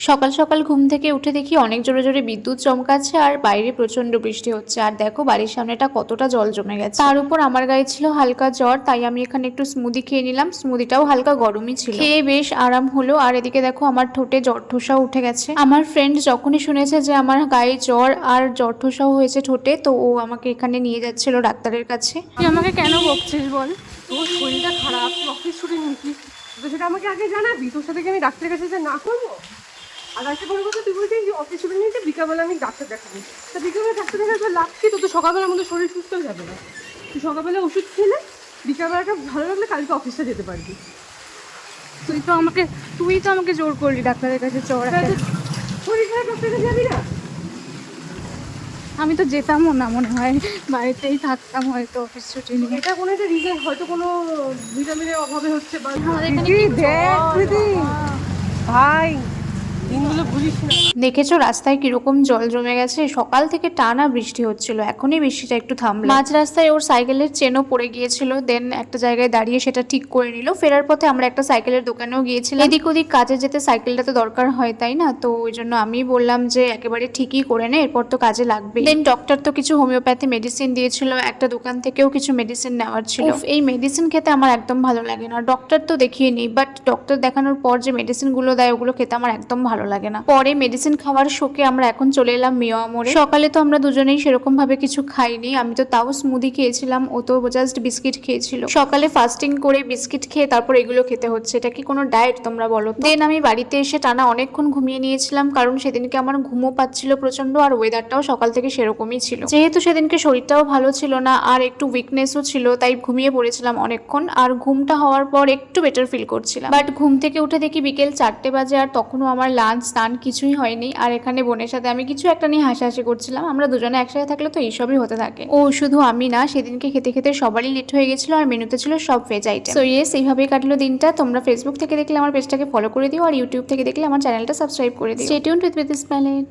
সকাল সকাল ঘুম থেকে উঠে দেখি অনেক জোরে জোরে বিদ্যুৎ চমকাচ্ছে আর বাইরে প্রচন্ড বৃষ্টি হচ্ছে। আর দেখো বাড়ির সামনেটা কতটা জল জমে গেছে। তার উপর আমার গায়ে ছিল হালকা জ্বর, তাই আমি এখানে একটু স্মুদি খেয়ে নিলাম। স্মুদিটাও হালকা গরমই ছিল, খেয়ে বেশ আরাম হলো। আর এদিকে দেখো আমার ঠোঁটে জ্বর ঠোসাও উঠে গেছে। আমার ফ্রেন্ড যখনই শুনেছে যে আমার গায়ে জ্বর আর জ্বর ঠোসাও হয়েছে ঠোঁটে, তো ও আমাকে এখানে নিয়ে যাচ্ছিল ডাক্তারের কাছে। তুই আমাকে কেন বকছিস বল? তোর শরীরটা খারাপ, তুই অফিস ছুটি নিয়েছিস, তো সেটা আমাকে আগে জানাবি। তোর সাথে কি আমি ডাক্তারের কাছে না করবো? আর একটা বড় কথা, তুই বলছিস যে অফিস ছুটি নিয়েছে, বিকালবেলা আমি ডাক্তার দেখাবো। তা বিকালবেলা ডাক্তার দেখাতে লাভ কি? তো সকালবেলার মধ্যে শরীর সুস্থ হয়ে যাবে না। তুই সকালবেলা ওষুধ খেলে বিকালবেলাটা ভালো লাগলে কালকে অফিসে যেতে পারবি। তুই তো আমাকে জোর করলি ডাক্তারের কাছে জ্বর। শরীর খারাপ ডাক্তারের কাছে যাবি না? আমি তো যেতামও না, মনে হয় বাড়িতেই থাকতাম হয়তো অফিস ছুটি নিয়ে। এটা কোনো একটা রিজন, হয়তো কোনো ভিটামিনের অভাবে হচ্ছে বা ভাই দিনগুলো ভুলিস না। দেখেছো রাস্তায় কিরকম জল জমে গেছে? সকাল থেকে টানা বৃষ্টি হচ্ছিল, এখনই বৃষ্টিটা একটু থামলো। মাঝ রাস্তায় ওর সাইকেলের চেনও পড়ে গিয়েছিল, দেন একটা জায়গায় দাঁড়িয়ে সেটা ঠিক করে নিল। ফেরার পথে আমরা একটা সাইকেলের দোকানেও গিয়েছিলাম। এদিক ওদিক কাজে যেতে সাইকেলটা তো দরকার হয়, তাই না? তো ওই জন্য আমি বললাম যে একেবারে ঠিকই করে নে, এরপর তো কাজে লাগবে। দেন ডক্টর তো কিছু হোমিওপ্যাথি মেডিসিন দিয়েছিল, একটা দোকান থেকেও কিছু মেডিসিন নেওয়ার ছিল। এই মেডিসিন খেতে আমার একদম ভালো লাগে না। ডক্টর তো দেখিয়ে নিই, বাট ডক্টর দেখানোর পর যে মেডিসিন গুলো দেয় ওগুলো খেতে আমার একদম ভালো লাগে না। পরে মেডিসিন খাওয়ার শোকে আমরা এখন চলে এলাম মিয়া মোড়ে। সকালে তো আমরা দুজনেই সেরকম ভাবে কিছু খাইনি, আমি তো তাও স্মুদি খেয়েছিলাম, ও তো জাস্ট বিস্কিট খেয়েছিল। সকালে ফাস্টিং করে বিস্কিট খেয়ে তারপর এগুলো খেতে হচ্ছে, এটা কি কোনো ডায়েট তোমরা বলো? দেন আমি বাড়িতে এসে টানা অনেকক্ষণ ঘুমিয়ে নিয়েছিলাম, কারণ সেদিনকে আমার ঘুমও পাচ্ছিল প্রচন্ড, আর ওয়েদারটাও সকাল থেকে সেরকমই ছিল। যেহেতু সেদিনকে শরীরটাও ভালো ছিল না আর একটু উইকনেসও ছিল, তাই ঘুমিয়ে পড়েছিলাম অনেকক্ষণ। আর ঘুমটা হওয়ার পর একটু বেটার ফিল করছিলাম, বাট ঘুম থেকে উঠে দেখি বিকেল 4টে বাজে আর তখনও আমার লাঞ্চ স্নান কিছুই হয়নি। আর এখানে বোনের সাথে আমি কিছু একটা নিয়ে হাসাহাসি করছিলাম। আমরা দুজনে একসাথে থাকলে তো এইসবই হতে থাকে। ও শুধু আমি না, সেদিনকে খেতে খেতে সবারই লেট হয়ে গেছিল, আর মেনুতে ছিল সব ভেজ আইটেম। সো ইয়েস, এইভাবেই কাটলো দিনটা। তোমরা ফেসবুক থেকে দেখলে আমার পেজটাকে ফলো করে দিও, আর ইউটিউব থেকে দেখলে আমার চ্যানেলটা সাবস্ক্রাইব করে দিও। Stay tuned with this planet.